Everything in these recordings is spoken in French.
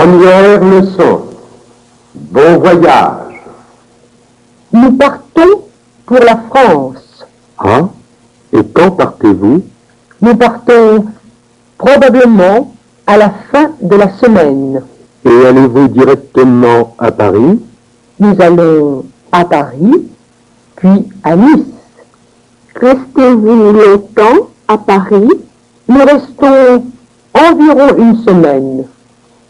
Première leçon. Bon voyage. Nous partons pour la France. Ah, et quand partez-vous? Nous partons probablement à la fin de la semaine. Et allez-vous directement à Paris? Nous allons à Paris, puis à Nice. Restez-vous longtemps à Paris? Nous restons environ une semaine.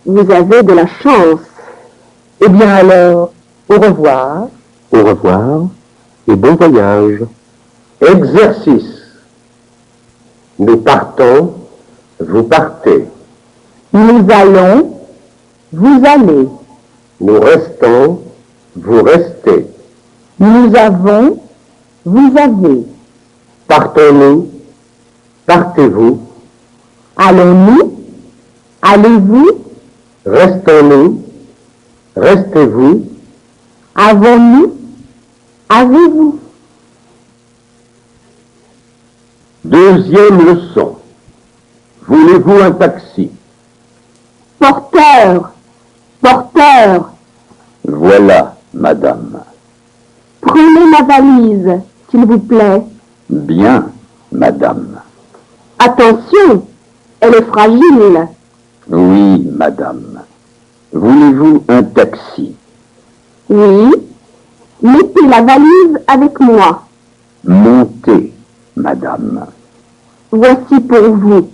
Vous avez de la chance. Eh bien alors, au revoir. Au revoir et bon voyage. Exercice. Nous partons, vous partez. Nous allons, vous allez. Nous restons, vous restez. Nous avons, vous avez. Partons-nous, partez-vous. Allons-nous, allez-vous. Restons-nous, restez-vous. Avons-nous, avez-vous. Deuxième leçon. Voulez-vous un taxi? Porteur, porteur, Voilà, madame. prenez ma valise, s'il vous plaît. Bien, madame. Attention, elle est fragile. Oui, madame. Voulez-vous un taxi? Oui, mettez la valise avec moi. Montez, madame. Voici pour vous.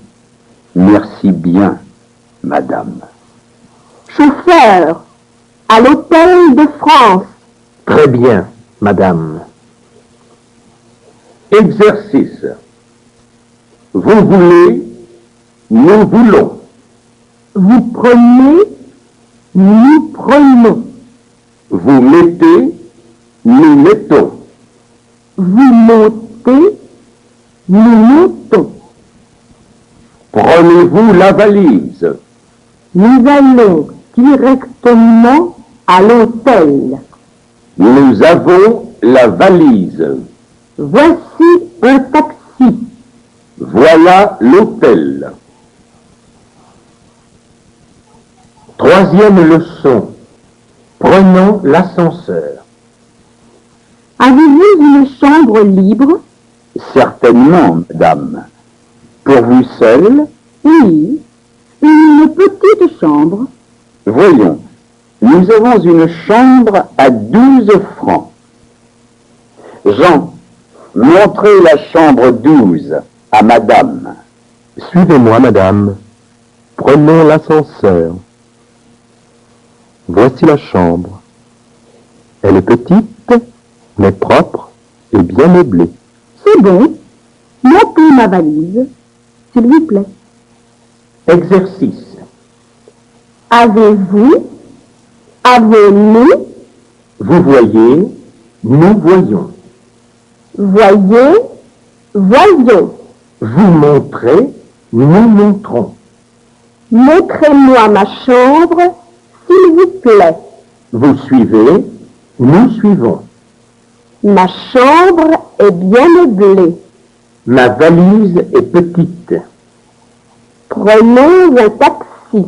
Merci bien, madame. Chauffeur, à l'hôtel de France. Très bien, madame. Exercice. Vous voulez, nous voulons. Vous prenez, nous prenons. Vous mettez, nous mettons. Vous montez, nous montons. Prenez-vous la valise? Nous allons directement à l'hôtel. Nous avons la valise. Voici un taxi. Voilà l'hôtel. Troisième leçon. Prenons l'ascenseur. Avez-vous une chambre libre? Certainement, madame. Pour vous seul? Oui, une petite chambre. Voyons. Nous avons une chambre à 12 francs. Jean, montrez la chambre 12 à madame. Suivez-moi, madame. Prenons l'ascenseur. Voici la chambre. Elle est petite, mais propre et bien meublée. C'est bon. Montez ma valise, s'il vous plaît. Exercice. Avez-vous, avons-nous, Vous voyez, nous voyons. voyez, voyons. Vous montrez, nous montrons. Montrez-moi ma chambre, s'il vous plaît. Vous suivez, nous suivons. Ma chambre est bien meublée. Ma valise est petite. Prenons un taxi.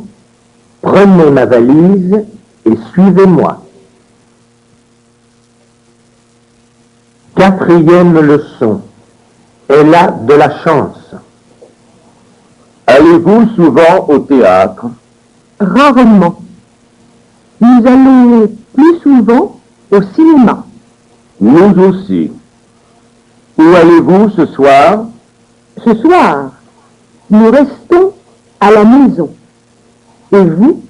Prenez ma valise et suivez-moi. Quatrième leçon. Elle a de la chance. Allez-vous souvent au théâtre? Rarement. Nous allons plus souvent au cinéma. Nous aussi. Où allez-vous ce soir? Ce soir, nous restons à la maison. Et vous?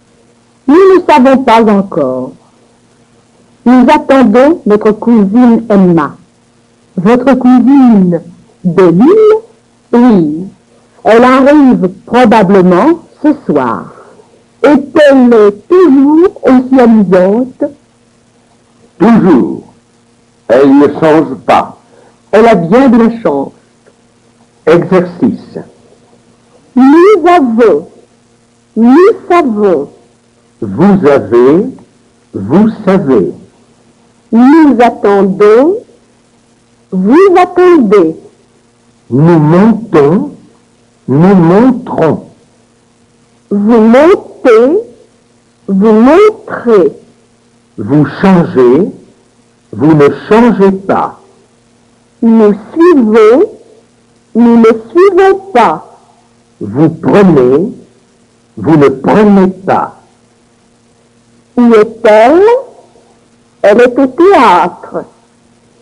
Nous ne savons pas encore. Nous attendons notre cousine Emma. Votre cousine de Lille? Oui. Elle arrive probablement ce soir. Est-elle toujours aussi amusante? Toujours. Elle ne change pas. Elle a bien de la chance. Exercice. Nous avons, nous savons, Vous avez, vous savez. nous attendons, vous attendez. Nous montons, nous montrons. Vous montez, vous montrez, Vous changez, vous ne changez pas. nous suivons, nous ne suivons pas, Vous prenez, vous ne prenez pas. où est-elle? Elle est au théâtre.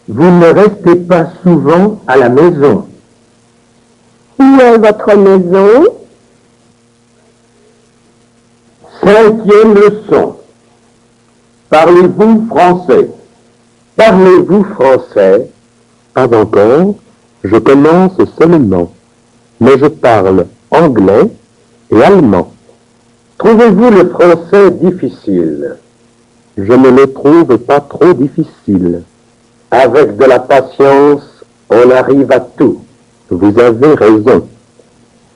Vous ne restez pas souvent à la maison. Où est votre maison? 5e leçon. Parlez-vous français? Parlez-vous français? Pas encore. Je commence seulement. Mais je parle anglais et allemand. Trouvez-vous le français difficile? Je ne le trouve pas trop difficile. Avec de la patience, on arrive à tout. Vous avez raison.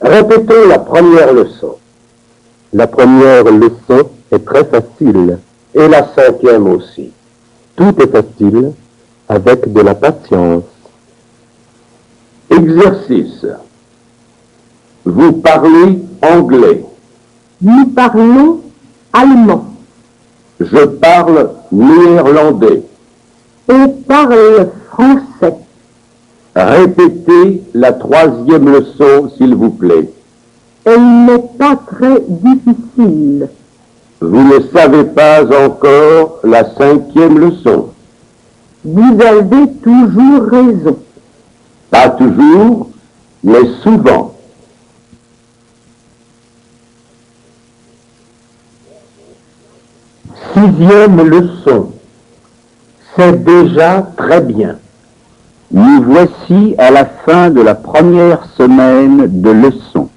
Répétons la première leçon. La première leçon est très facile. Et la 5e aussi. Tout est facile avec de la patience. Exercice. Vous parlez anglais. Nous parlons allemand. Je parle néerlandais. On parle français. Répétez la 3e leçon, s'il vous plaît. Elle n'est pas très difficile. Vous ne savez pas encore la 5e leçon. Vous avez toujours raison. Pas toujours, mais souvent. 6e leçon. C'est déjà très bien. Nous voici à la fin de la première semaine de leçon.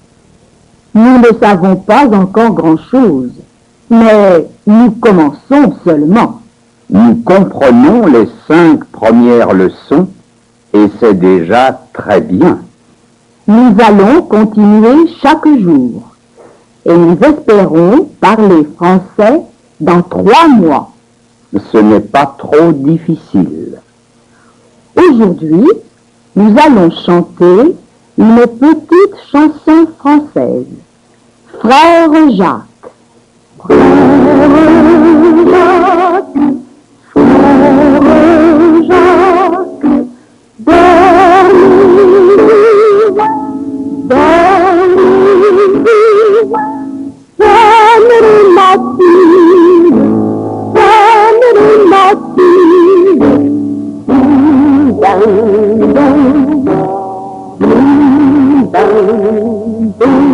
Nous ne savons pas encore grand-chose, mais nous commençons seulement. Nous comprenons les 5 premières leçons et c'est déjà très bien. Nous allons continuer chaque jour et nous espérons parler français dans 3 mois. Ce n'est pas trop difficile. Aujourd'hui, nous allons chanter une petite chanson française. Frère Jacques. Frère Jacques, frère Jacques, dormez-vous, dormez-vous, sonnerie matine, sonnerie matine, ding, ding, ding, ding, ding.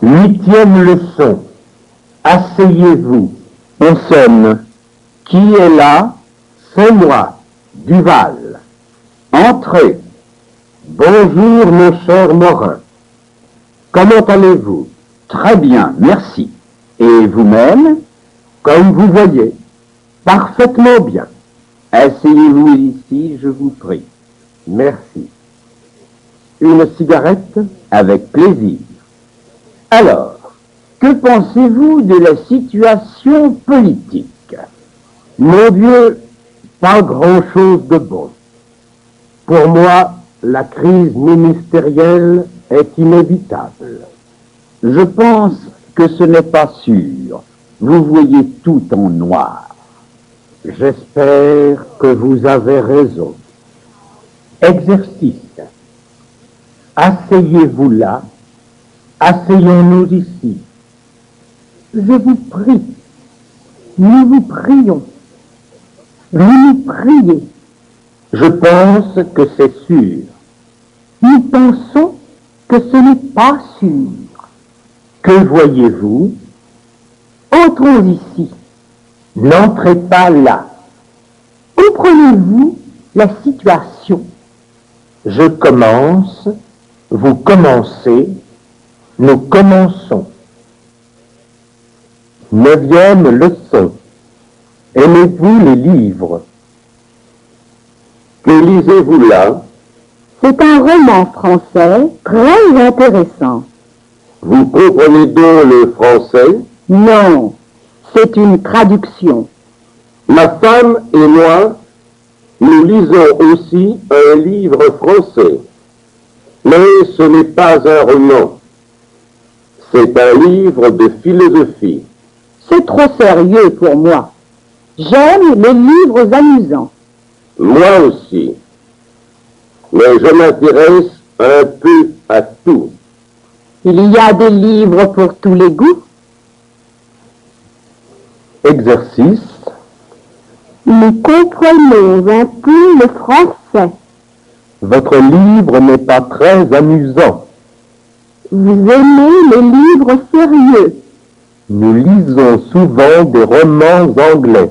8e leçon. Asseyez-vous. On sonne. Qui est là? C'est moi, Duval. Entrez. Bonjour, mon cher Morin. Comment allez-vous? Très bien, merci. Et vous-même? Comme vous voyez. Parfaitement bien. Asseyez-vous ici, je vous prie. Merci. Une cigarette? Avec plaisir. Alors, que pensez-vous de la situation politique? Mon Dieu, pas grand-chose de bon. Pour moi, la crise ministérielle est inévitable. Je pense que ce n'est pas sûr. Vous voyez tout en noir. J'espère que vous avez raison. Exercice. Asseyez-vous là. Asseyons-nous ici. Je vous prie, nous vous prions, vous nous priez. Je pense que c'est sûr. Nous pensons que ce n'est pas sûr. Que voyez-vous? Entrons ici. N'entrez pas là. Comprenez-vous la situation? Je commence, vous commencez, nous commençons. 9e leçon. Aimez-vous les livres? Que lisez-vous là? C'est un roman français très intéressant. Vous comprenez donc le français? Non, c'est une traduction. Ma femme et moi, nous lisons aussi un livre français. Mais ce n'est pas un roman. C'est un livre de philosophie. C'est trop sérieux pour moi. J'aime les livres amusants. Moi aussi. Mais je m'intéresse un peu à tout. Il y a des livres pour tous les goûts. Exercice. Nous comprenons un peu le français. Votre livre n'est pas très amusant. Vous aimez les livres sérieux. Nous lisons souvent des romans anglais.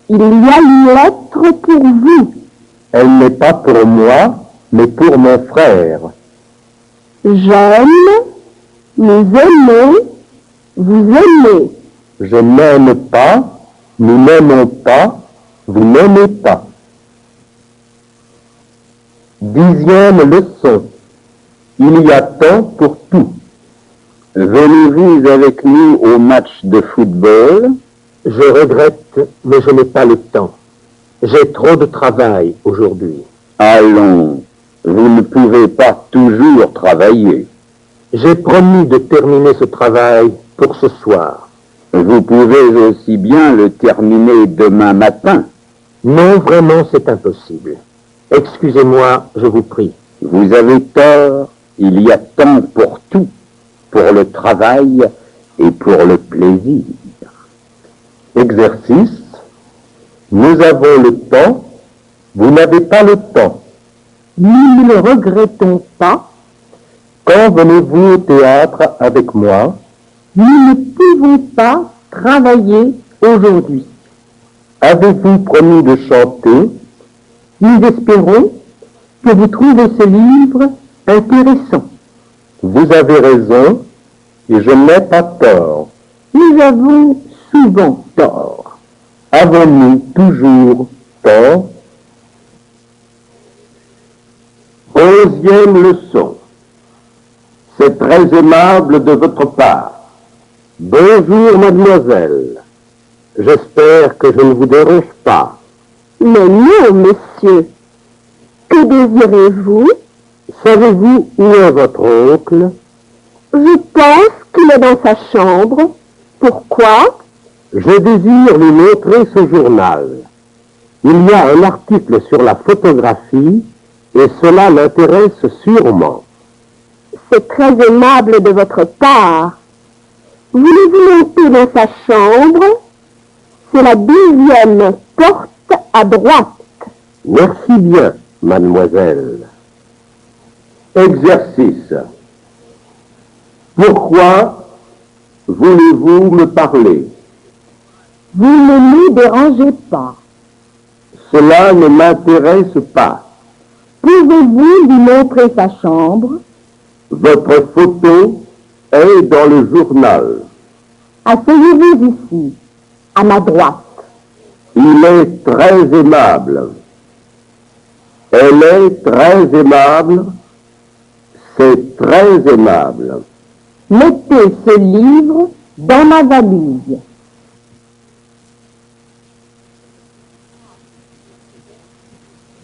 Il y a une lettre pour vous. Elle n'est pas pour moi, mais pour mon frère. J'aime, nous aimons, vous aimez. Je n'aime pas, nous n'aimons pas, vous n'aimez pas. 10e leçon. Il y a temps pour tout. Venez-vous avec nous au match de football? Je regrette, mais je n'ai pas le temps. J'ai trop de travail aujourd'hui. Allons, vous ne pouvez pas toujours travailler. J'ai promis de terminer ce travail pour ce soir. Vous pouvez aussi bien le terminer demain matin. Non, vraiment, c'est impossible. Excusez-moi, je vous prie. Vous avez tort, il y a temps pour tout, pour le travail et pour le plaisir. Exercice. Nous avons le temps, vous n'avez pas le temps. Nous ne le regrettons pas. Quand venez-vous au théâtre avec moi? Nous ne pouvons pas travailler aujourd'hui. Avez-vous promis de chanter? Nous espérons que vous trouvez ce livre intéressant. Vous avez raison et je n'ai pas tort. Nous avons souvent tort. Avons-nous toujours tort? 11e leçon. C'est très aimable de votre part. Bonjour, mademoiselle. J'espère que je ne vous dérange pas. Mais non, monsieur. Que désirez-vous? Savez-vous où est votre oncle? Je pense qu'il est dans sa chambre. Pourquoi? Je désire lui montrer ce journal. Il y a un article sur la photographie et cela l'intéresse sûrement. C'est très aimable de votre part. Voulez-vous monter dans sa chambre? C'est la 2e porte à droite. Merci bien, mademoiselle. Exercice. Pourquoi voulez-vous me parler? Vous ne nous dérangez pas. Cela ne m'intéresse pas. Pouvez-vous lui montrer sa chambre? Votre photo est dans le journal. Asseyez-vous ici, à ma droite. Il est très aimable. Elle est très aimable. C'est très aimable. Mettez ce livre dans ma valise.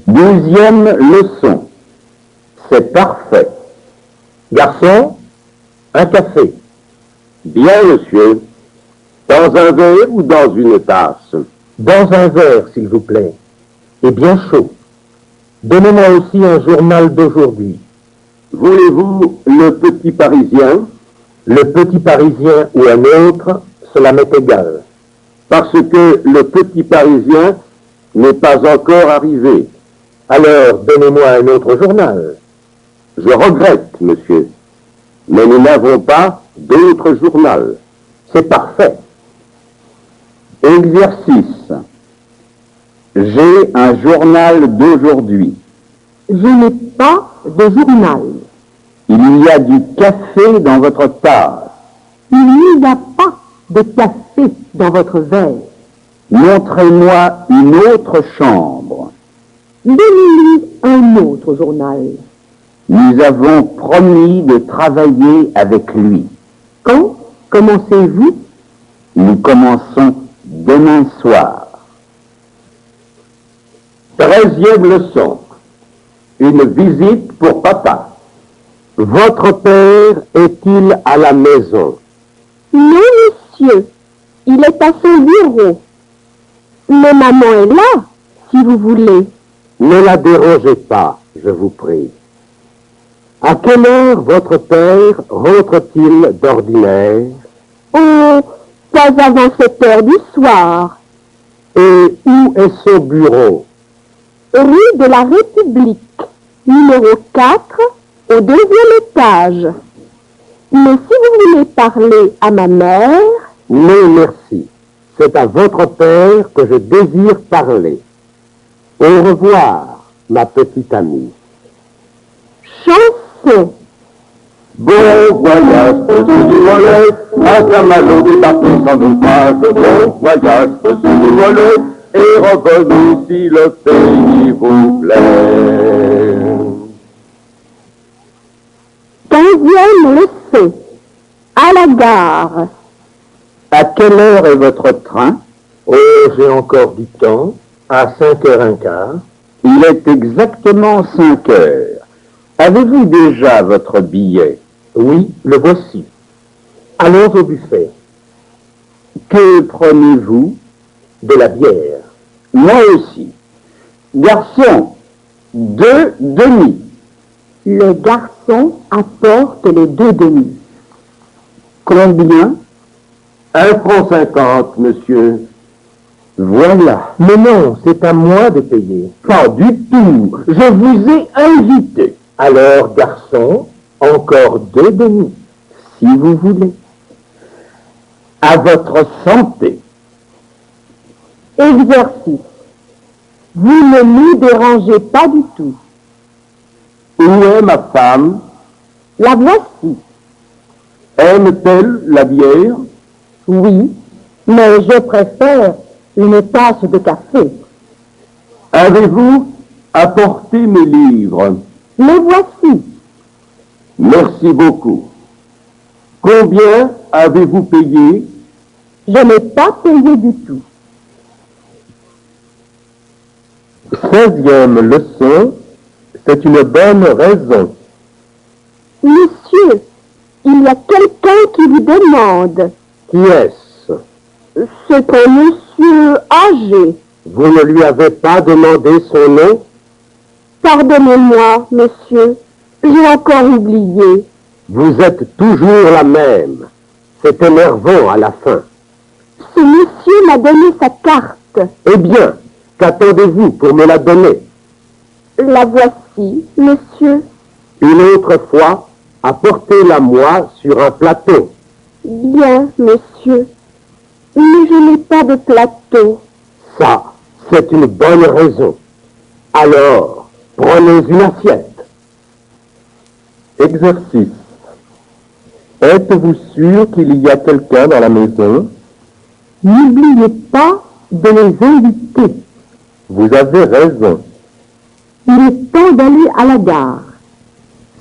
Deuxième leçon. C'est parfait. Garçon, un café. Bien, monsieur. Dans un verre ou dans une tasse? Dans un verre, s'il vous plaît. Et bien chaud. Donnez-moi aussi un journal d'aujourd'hui. Voulez-vous le Petit Parisien? Le Petit Parisien ou un autre, cela m'est égal. Parce que le Petit Parisien n'est pas encore arrivé. Alors, donnez-moi un autre journal. Je regrette, monsieur, mais nous n'avons pas d'autre journal. C'est parfait. Exercice. J'ai un journal d'aujourd'hui. Je n'ai pas de journal. Il y a du café dans votre tasse. Il n'y a pas de café dans votre verre. Montrez-moi une autre chambre. Donnez-lui un autre journal. Nous avons promis de travailler avec lui. Quand commencez-vous? Nous commençons demain soir. 13e leçon. Une visite pour papa. Votre père est-il à la maison? Non, monsieur. Il est à son bureau. Mais maman est là, si vous voulez. Ne la dérangez pas, je vous prie. À quelle heure votre père rentre-t-il d'ordinaire? Oh, pas avant 7 heures du soir. Et où est son bureau? Rue de la République, numéro 4, au 2e étage. Mais si vous voulez parler à ma mère... Non, merci. C'est à votre père que je désire parler. Au revoir, ma petite amie. Chanson. Bon voyage, petit du volet, à Saint-Malo, débarquez sans naufrage. Bon voyage, petit du volet, et revenez si le pays vous plaît. 15e leçon. À la gare. À quelle heure est votre train? Oh, j'ai encore du temps. À 5h15. Il est exactement 5 heures. Avez-vous déjà votre billet? Oui, le voici. Allons au buffet. Que prenez-vous? De la bière. Moi aussi. Garçon, 2 demi. Le garçon apporte les 2 demi. Combien? 1,50 franc, monsieur. Voilà. Mais non, c'est à moi de payer. Pas du tout. Je vous ai invité. Alors, garçon, encore 2 demi, si vous voulez. À votre santé. Exercice. Vous ne nous dérangez pas du tout. Où est ma femme? La voici. Aime-t-elle la bière? Oui, mais je préfère une tasse de café. Avez-vous apporté mes livres? Les voici. Merci beaucoup. Combien avez-vous payé? Je n'ai pas payé du tout. 16e leçon, c'est une bonne raison. Monsieur, il y a quelqu'un qui vous demande. Qui est-ce? C'est un monsieur âgé. Vous ne lui avez pas demandé son nom? Pardonnez-moi, monsieur, j'ai encore oublié. Vous êtes toujours la même. C'est énervant à la fin. Ce monsieur m'a donné sa carte. Eh bien, qu'attendez-vous pour me la donner? La voici, monsieur. Une autre fois, apportez-la-moi sur un plateau. Bien, monsieur. Mais je n'ai pas de plateau. Ça, c'est une bonne raison. Alors, prenez une assiette. Exercice. Êtes-vous sûr qu'il y a quelqu'un dans la maison? N'oubliez pas de les inviter. Vous avez raison. Il est temps d'aller à la gare.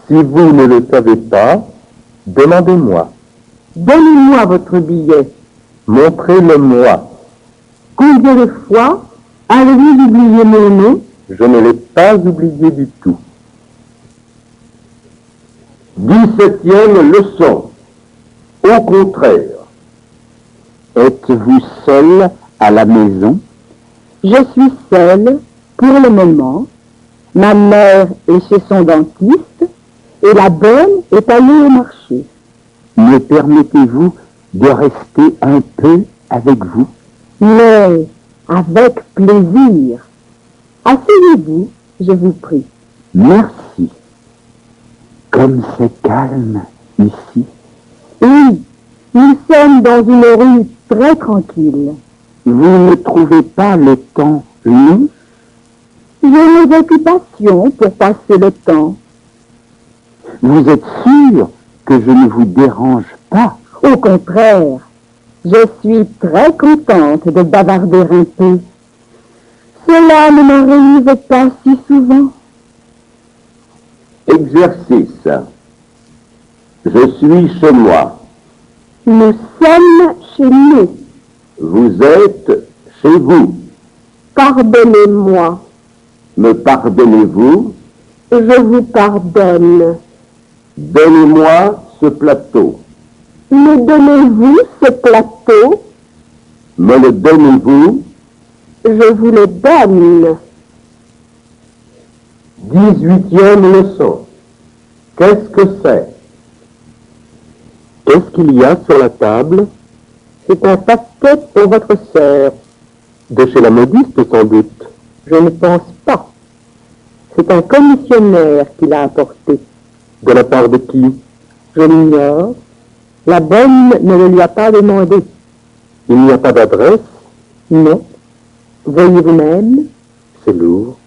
Si vous ne le savez pas, demandez-moi. Donnez-moi votre billet. Montrez-le-moi. Combien de fois avez-vous oublié mon nom? Je ne l'ai pas oublié du tout. 17e leçon. Au contraire. Êtes-vous seul à la maison? Je suis seule pour le moment. Ma mère est chez son dentiste et la bonne est allée au marché. Me permettez-vous de rester un peu avec vous? Mais avec plaisir. Asseyez-vous, je vous prie. Merci. Comme c'est calme ici. Oui, nous sommes dans une rue très tranquille. Vous ne trouvez pas le temps long? J'ai mes occupations pour passer le temps. Vous êtes sûr que je ne vous dérange pas? Au contraire, je suis très contente de bavarder un peu. Cela ne m'arrive pas si souvent. Exercice. Je suis chez moi. Nous sommes chez nous. Vous êtes chez vous. Pardonnez-moi. Me pardonnez-vous? Je vous pardonne. Donnez-moi ce plateau. Me donnez-vous ce plateau? Me le donnez-vous? Je vous le donne. 18e leçon. Qu'est-ce que c'est? Qu'est-ce qu'il y a sur la table? C'est un paquet pour votre sœur. De chez la modiste, sans doute. Je ne pense pas. C'est un commissionnaire qui l'a apporté. De la part de qui? Je l'ignore. La bonne ne le lui a pas demandé. Il n'y a pas d'adresse? Non. Voyez vous-même. C'est lourd.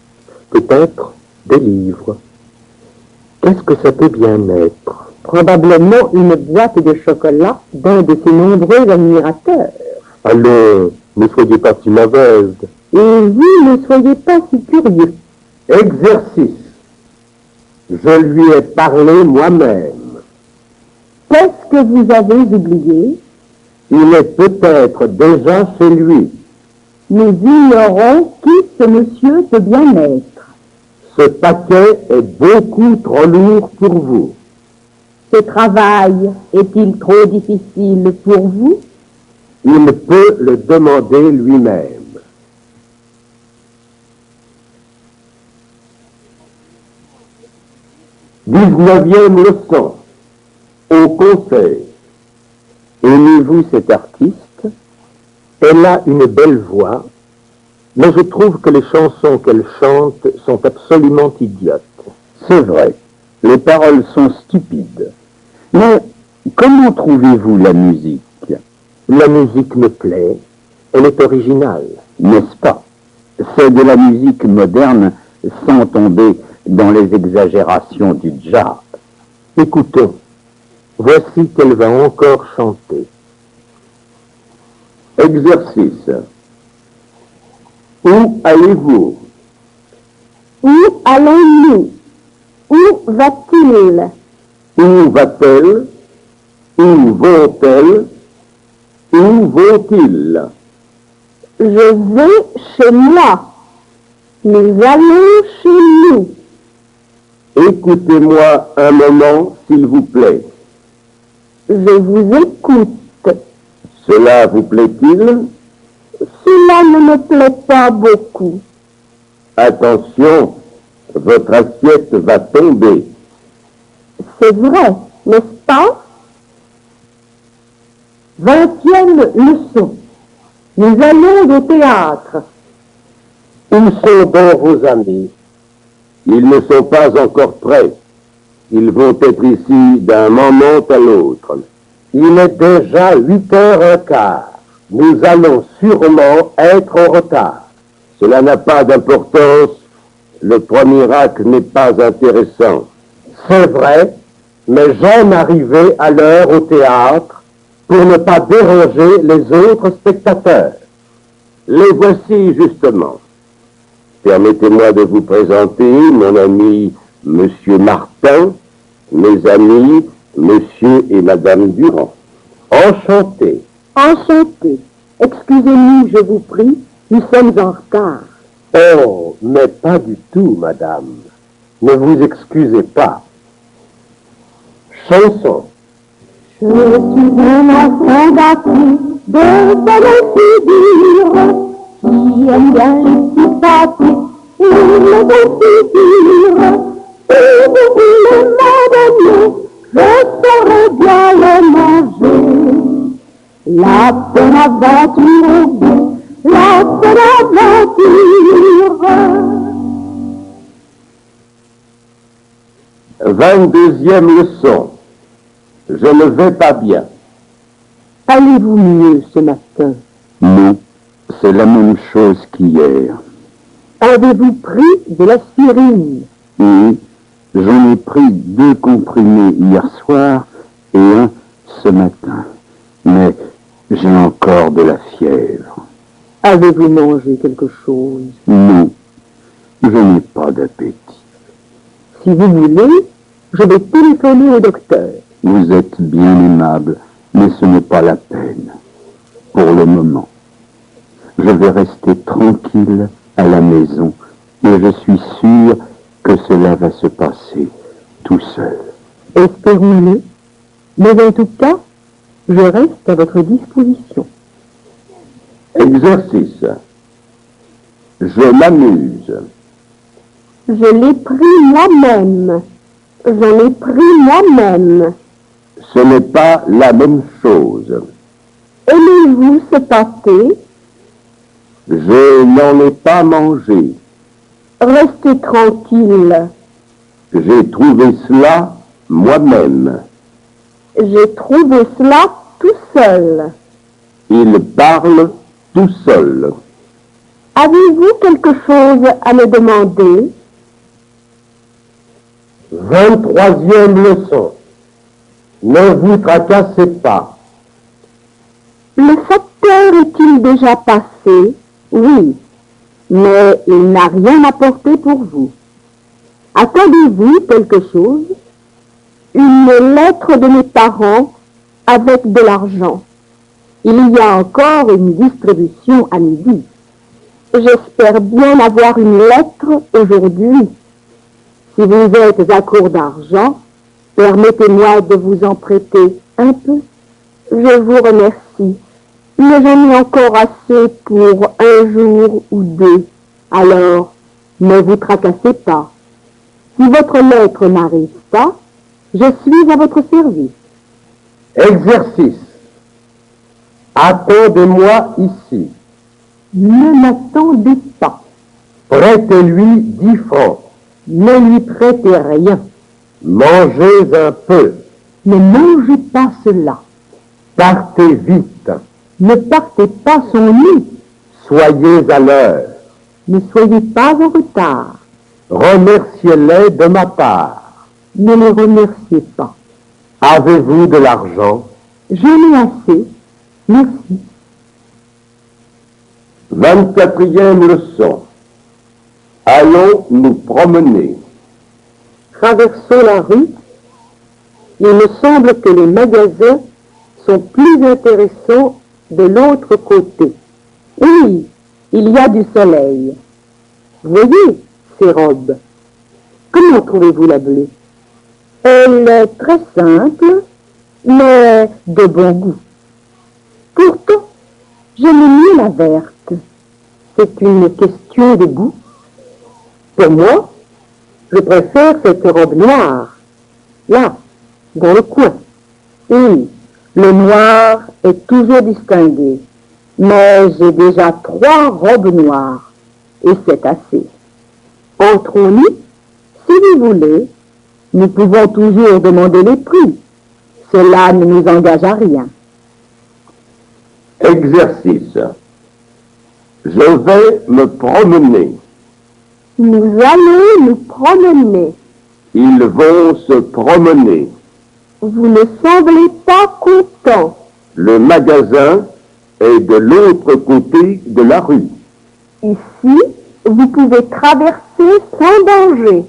Peut-être des livres. Qu'est-ce que ça peut bien être? Probablement une boîte de chocolat d'un de ses nombreux admirateurs. Allons, ne soyez pas si mauvaise. Et vous ne soyez pas si curieux. Exercice. Je lui ai parlé moi-même. Qu'est-ce que vous avez oublié? Il est peut-être déjà chez lui. Nous ignorons qui ce monsieur peut bien être. Ce paquet est beaucoup trop lourd pour vous. Ce travail est-il trop difficile pour vous? Il peut le demander lui-même. 19e leçon. Au conseil. Aimez-vous cette artiste? Elle a une belle voix, mais je trouve que les chansons qu'elle chante sont absolument idiotes. C'est vrai, les paroles sont stupides. Mais comment trouvez-vous la musique? La musique me plaît, elle est originale, n'est-ce pas? C'est de la musique moderne sans tomber dans les exagérations du jazz. Écoutons, voici qu'elle va encore chanter. Exercice. Où allez-vous? Où allons-nous? Où va-t-il? Où va-t-elle? Où vont-elles? Où vont-ils? Je vais chez moi. Nous allons chez nous. Écoutez-moi un moment, s'il vous plaît. Je vous écoute. Cela vous plaît-il? Cela ne me plaît pas beaucoup. Attention, votre assiette va tomber. C'est vrai, n'est-ce pas? 20e leçon. Nous allons au théâtre. Où sont donc vos amis? Ils ne sont pas encore prêts. Ils vont être ici d'un moment à l'autre. Il est déjà 8h15. Nous allons sûrement être en retard. Cela n'a pas d'importance. Le premier acte n'est pas intéressant. C'est vrai, mais j'aime arriver à l'heure au théâtre pour ne pas déranger les autres spectateurs. Les voici justement. Permettez-moi de vous présenter mon ami Monsieur Martin, mes amis Monsieur et Madame Durand. Enchanté. Enchanté. Excusez-nous, je vous prie, nous sommes en retard. Oh, mais pas du tout, madame. Ne vous excusez pas. Chanson. Je suis un enfant battu de belle figure qui aime bien les sympathies et les belles figures. Et vous voulez m'en donner, je saurais bien le manger. La bonne aventure au bout, la bonne aventure. 22e leçon. Je ne vais pas bien. Allez-vous mieux ce matin? Non, c'est la même chose qu'hier. Avez-vous pris de l'aspirine? Oui, j'en ai pris 2 comprimés hier soir et 1 ce matin. Mais j'ai encore de la fièvre. Avez-vous mangé quelque chose? Non, je n'ai pas d'appétit. Si vous voulez, je vais téléphoner au docteur. Vous êtes bien aimable, mais ce n'est pas la peine. Pour le moment. Je vais rester tranquille à la maison et je suis sûr que cela va se passer tout seul. Espérons-le, mais en tout cas, je reste à votre disposition. Exercice. Je m'amuse. Je l'ai pris moi-même. J'en ai pris moi-même. Ce n'est pas la même chose. Aimez-vous ce pâté? Je n'en ai pas mangé. Restez tranquille. J'ai trouvé cela moi-même. J'ai trouvé cela tout seul. Il parle tout seul. Avez-vous quelque chose à me demander? 23e leçon. Ne vous tracassez pas. Le facteur est-il déjà passé? Oui, mais il n'a rien apporté pour vous. Attendez-vous quelque chose? Une lettre de mes parents avec de l'argent. Il y a encore une distribution à midi. J'espère bien avoir une lettre aujourd'hui. Si vous êtes à court d'argent, permettez-moi de vous en prêter un peu. Je vous remercie, mais j'en ai encore assez pour un jour ou deux. Alors, ne vous tracassez pas. Si votre lettre n'arrive pas, je suis à votre service. Exercice. Attendez-moi ici. Ne m'attendez pas. Prêtez-lui 10 francs. Ne lui prêtez rien. Mangez un peu. Ne mangez pas cela. Partez vite. Ne partez pas sans nous. Soyez à l'heure. Ne soyez pas en retard. Remerciez-les de ma part. Ne les remerciez pas. Avez-vous de l'argent? J'en ai assez. Merci. 24e leçon. Allons nous promener. Traversons la rue. Il me semble que les magasins sont plus intéressants de l'autre côté. Oui, il y a du soleil. Voyez ces robes. Comment trouvez-vous la bleue? Elle est très simple, mais de bon goût. Pourtant, j'aime mieux la verte. C'est une question de goût. Pour moi, je préfère cette robe noire, là, dans le coin. Oui, le noir est toujours distingué, mais j'ai déjà 3 robes noires, et c'est assez. Entrons-nous? Si vous voulez, nous pouvons toujours demander les prix. Cela ne nous engage à rien. Exercice. Je vais me promener. Nous allons nous promener. Ils vont se promener. Vous ne semblez pas content. Le magasin est de l'autre côté de la rue. Ici, vous pouvez traverser sans danger.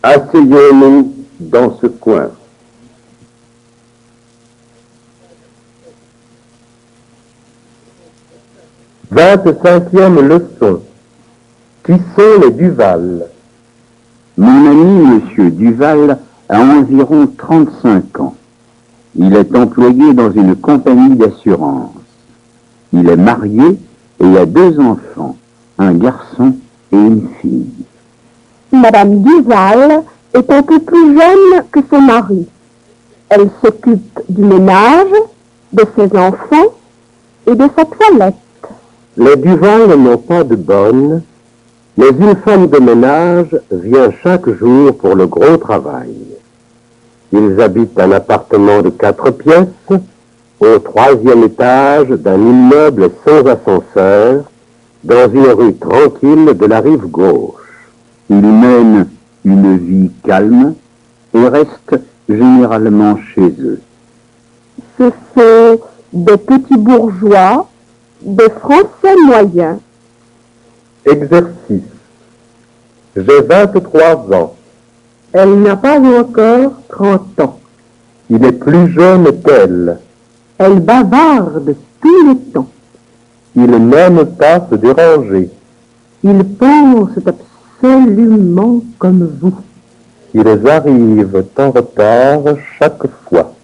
Asseyons-nous dans ce coin. « 25e leçon. Qui sont les Duval? Mon ami M. Duval a environ 35 ans. Il est employé dans une compagnie d'assurance. Il est marié et a 2 enfants, un garçon et une fille. Madame Duval est un peu plus jeune que son mari. Elle s'occupe du ménage, de ses enfants et de sa toilette. Les Duval n'ont pas de bonne, mais une femme de ménage vient chaque jour pour le gros travail. Ils habitent un appartement de 4 pièces au 3e étage d'un immeuble sans ascenseur dans une rue tranquille de la rive gauche. Ils mènent une vie calme et restent généralement chez eux. Ce sont des petits bourgeois, des Français moyens. Exercice. J'ai 23 ans. Elle n'a pas encore 30 ans. Il est plus jeune qu'elle. Elle bavarde tout le temps. Il n'aime pas se déranger. Il pense absolument comme vous. Ils arrivent en retard chaque fois.